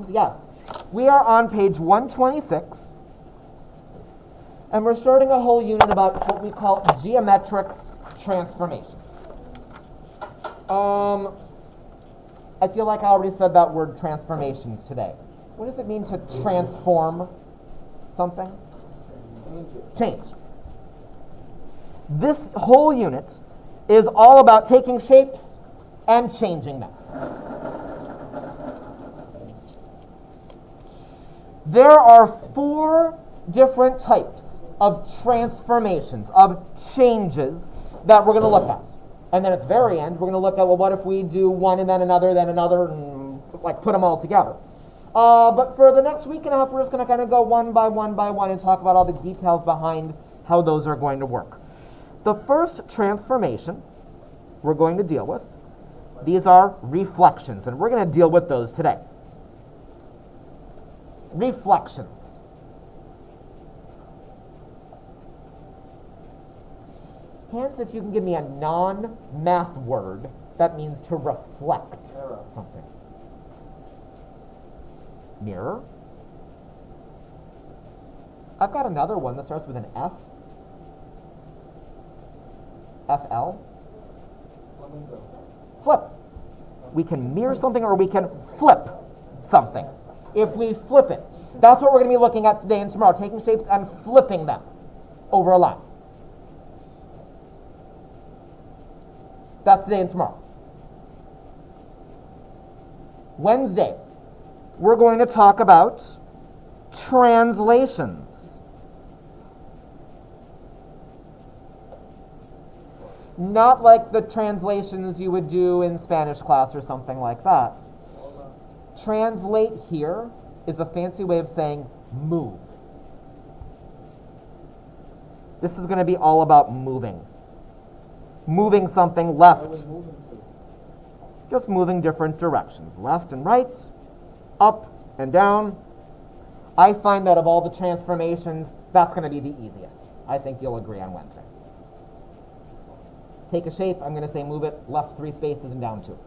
Dilations, yes. We are on page 126, and we're starting a whole unit about what we call geometric transformations. I feel like I already said that word transformations today. What does it mean to transform something? Change. This whole unit is all about taking shapes and changing them. There are 4 different types of transformations, of changes that we're going to look at. And then at the very end, we're going to look at, well, what if we do one and then another, and like put them all together. But for the next week and a half, we're just going to kind of go one by one and talk about all the details behind how those are going to work. The first transformation we're going to deal with, these are reflections, and we're going to deal with those today. Reflections. Hence, if you can give me a non-math word, that means to reflect something. Mirror. I've got another one that starts with an F. FL. Flip. We can mirror something or we can flip something. If we flip it, that's what we're going to be looking at today and tomorrow, taking shapes and flipping them over a line. That's today and tomorrow. Wednesday, we're going to talk about translations. Not like the translations you would do in Spanish class or something like that. Translate here is a fancy way of saying move. This is going to be all about moving. Moving something left. Just moving different directions. Left and right, up and down. I find that of all the transformations, that's going to be the easiest. I think you'll agree on Wednesday. Take a shape, I'm going to say move it left 3 spaces and down 2.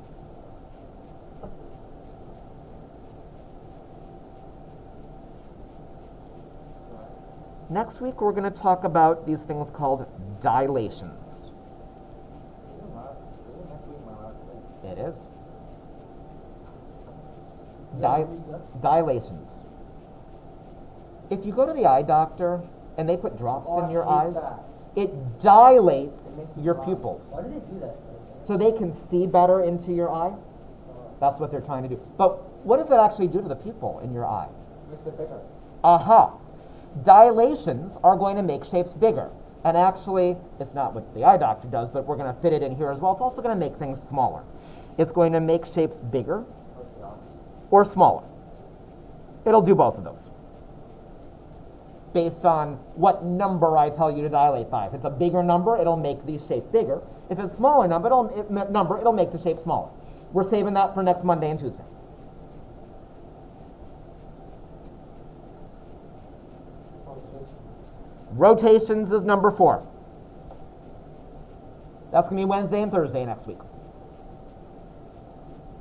Next week we're going to talk about these things called dilations. It is. Dilations. If you go to the eye doctor and they put drops in your eyes, it dilates your pupils. Why do they do that? So they can see better into your eye. That's what they're trying to do. But what does that actually do to the pupil in your eye? Makes it bigger. Aha. Dilations are going to make shapes bigger. And actually, it's not what the eye doctor does, but we're going to fit it in here as well. It's also going to make things smaller. It's going to make shapes bigger or smaller. It'll do both of those, based on what number I tell you to dilate by. If it's a bigger number, it'll make the shape bigger. If it's a smaller number, it'll make the shape smaller. We're saving that for next Monday and Tuesday. Rotations is number 4. That's going to be Wednesday and Thursday next week.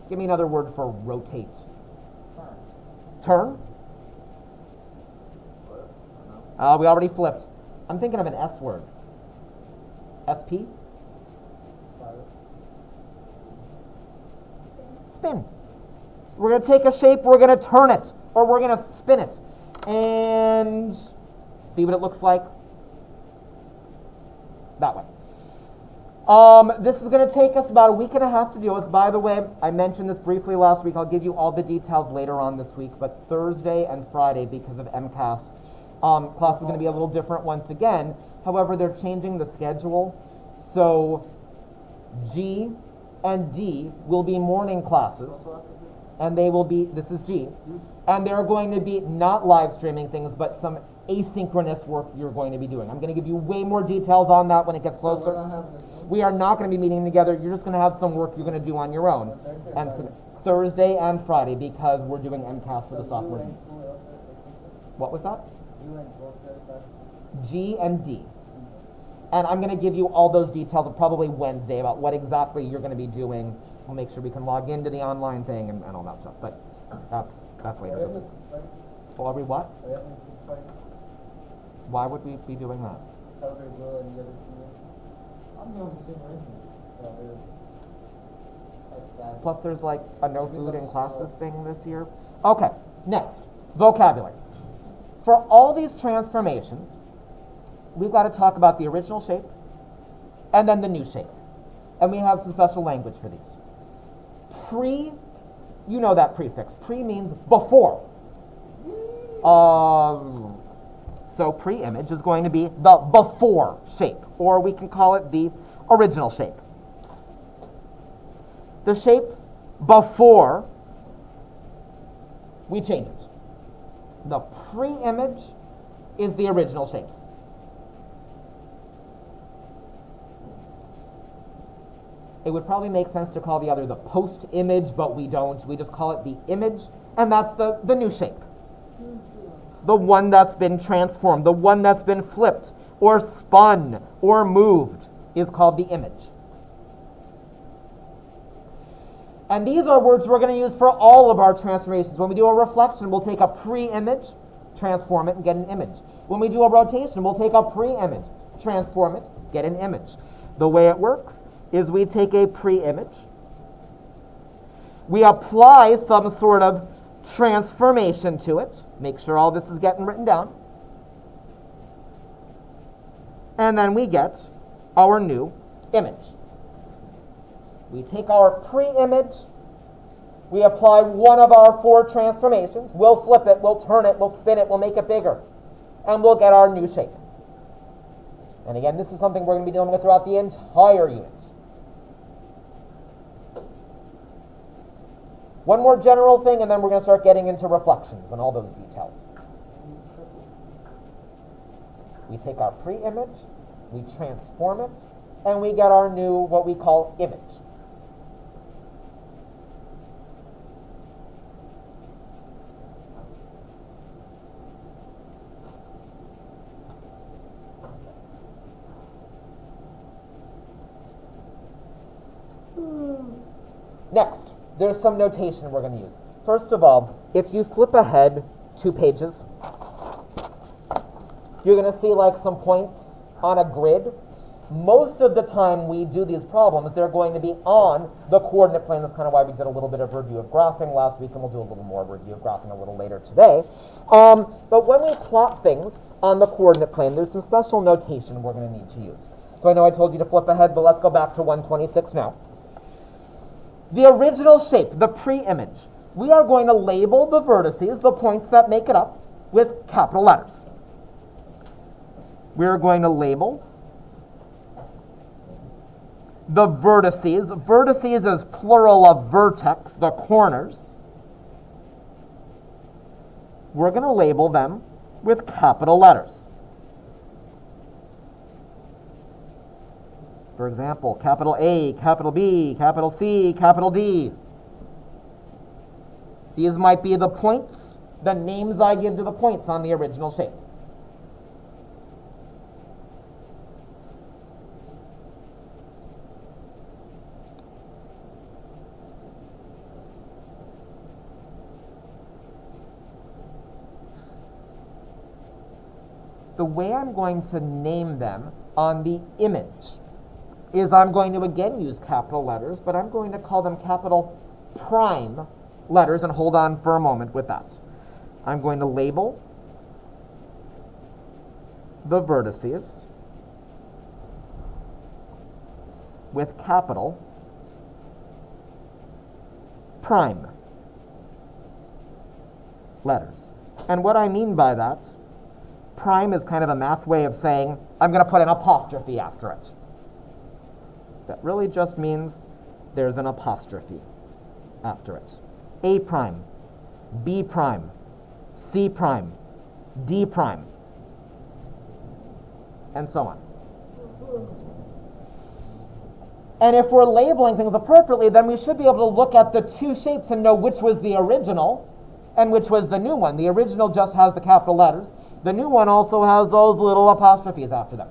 Give me another word for rotate. Turn? We already flipped. I'm thinking of an S word. SP? Spin. We're going to take a shape, we're going to turn it, or we're going to spin it. And see what it looks like? That way. This is going to take us about a week and a half to deal with. By the way, I mentioned this briefly last week. I'll give you all the details later on this week. But Thursday and Friday, because of MCAS, class is going to be a little different once again. However, they're changing the schedule. So G and D will be morning classes. And they will be, this is G, and they're going to be not live streaming things, but some asynchronous work you're going to be doing. I'm going to give you way more details on that when it gets closer. We are not going to be meeting together. You're just going to have some work you're going to do on your own. And some Thursday and Friday, because we're doing MCAS for the sophomores. What was that? G and D. And I'm going to give you all those details probably Wednesday about what exactly you're going to be doing. We'll make sure we can log into the online thing and all that stuff. But That's later this week. Well, are we what? Why would we be doing that? Celebrate Will and the other senior. I'm the only senior in here. That's sad. Plus there's like a no food in classes thing this year. Okay, next, vocabulary. For all these transformations, we've got to talk about the original shape and then the new shape. And we have some special language for these. Pre, you know that prefix. Pre means before. So pre-image is going to be the before shape, or we can call it the original shape. The shape before we change it. The pre-image is the original shape. It would probably make sense to call the other the post-image, but we don't. We just call it the image, and that's the new shape. The one that's been transformed, the one that's been flipped, or spun, or moved, is called the image. And these are words we're going to use for all of our transformations. When we do a reflection, we'll take a pre-image, transform it, and get an image. When we do a rotation, we'll take a pre-image, transform it, get an image. The way it works is we take a pre-image, we apply some sort of transformation to it, make sure all this is getting written down, and then we get our new image. We take our pre-image, we apply one of our 4 transformations, we'll flip it, we'll turn it, we'll spin it, we'll make it bigger, and we'll get our new shape. And again, this is something we're going to be dealing with throughout the entire unit. One more general thing, and then we're going to start getting into reflections and all those details. We take our pre-image, we transform it, and we get our new, what we call, image. Next, there's some notation we're going to use. First of all, if you flip ahead 2 pages, you're going to see like some points on a grid. Most of the time we do these problems, they're going to be on the coordinate plane. That's kind of why we did a little bit of review of graphing last week, and we'll do a little more review of graphing a little later today. But when we plot things on the coordinate plane, there's some special notation we're going to need to use. So I know I told you to flip ahead, but let's go back to 126 now. The original shape, the pre-image, we are going to label the vertices, the points that make it up, with capital letters. We're going to label the vertices. Vertices is plural of vertex, the corners. We're going to label them with capital letters. For example, capital A, capital B, capital C, capital D. These might be the points, the names I give to the points on the original shape. The way I'm going to name them on the image is I'm going to again use capital letters, but I'm going to call them capital prime letters, and hold on for a moment with that. I'm going to label the vertices with capital prime letters. And what I mean by that, prime is kind of a math way of saying I'm going to put an apostrophe after it. That really just means there's an apostrophe after it. A prime, B prime, C prime, D prime, and so on. And if we're labeling things appropriately, then we should be able to look at the 2 shapes and know which was the original and which was the new one. The original just has the capital letters. The new one also has those little apostrophes after them.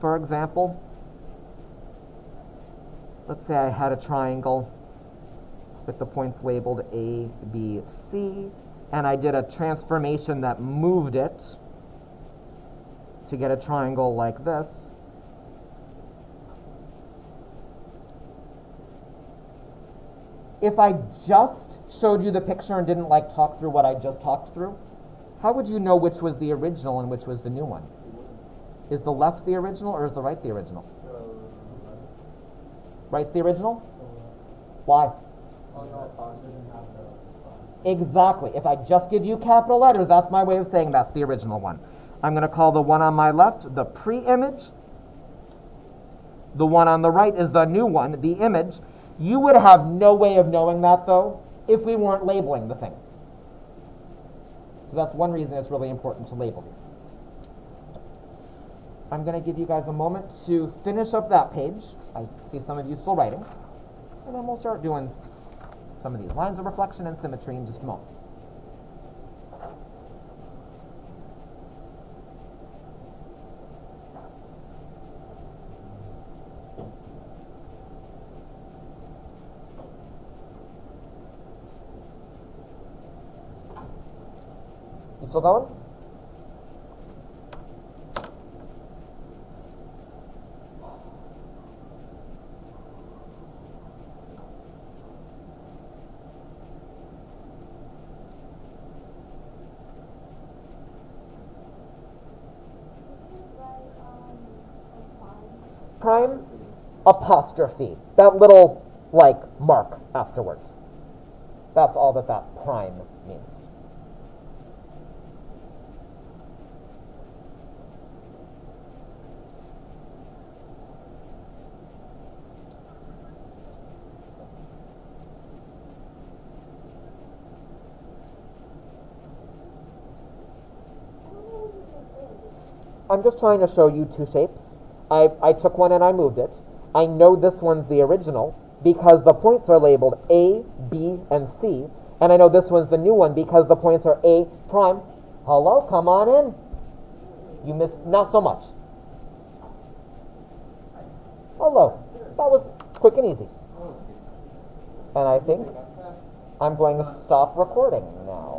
for example, let's say I had a triangle with the points labeled A, B, C, and I did a transformation that moved it to get a triangle like this. If I just showed you the picture and didn't talk through what I just talked through, how would you know which was the original and which was the new one? Is the left the original or is the right the original? Right's the original? Why? Exactly. If I just give you capital letters, that's my way of saying that's the original one. I'm going to call the one on my left the pre-image. The one on the right is the new one, the image. You would have no way of knowing that, though, if we weren't labeling the things. So that's one reason it's really important to label these. I'm going to give you guys a moment to finish up that page. I see some of you still writing. And then we'll start doing some of these lines of reflection and symmetry in just a moment. You still going? Prime apostrophe, that little mark afterwards. That's all that prime means. I'm just trying to show you two shapes. I took one and I moved it. I know this one's the original because the points are labeled A, B, and C. And I know this one's the new one because the points are A prime. Hello, come on in. You missed, not so much. Hello. That was quick and easy. And I think I'm going to stop recording now.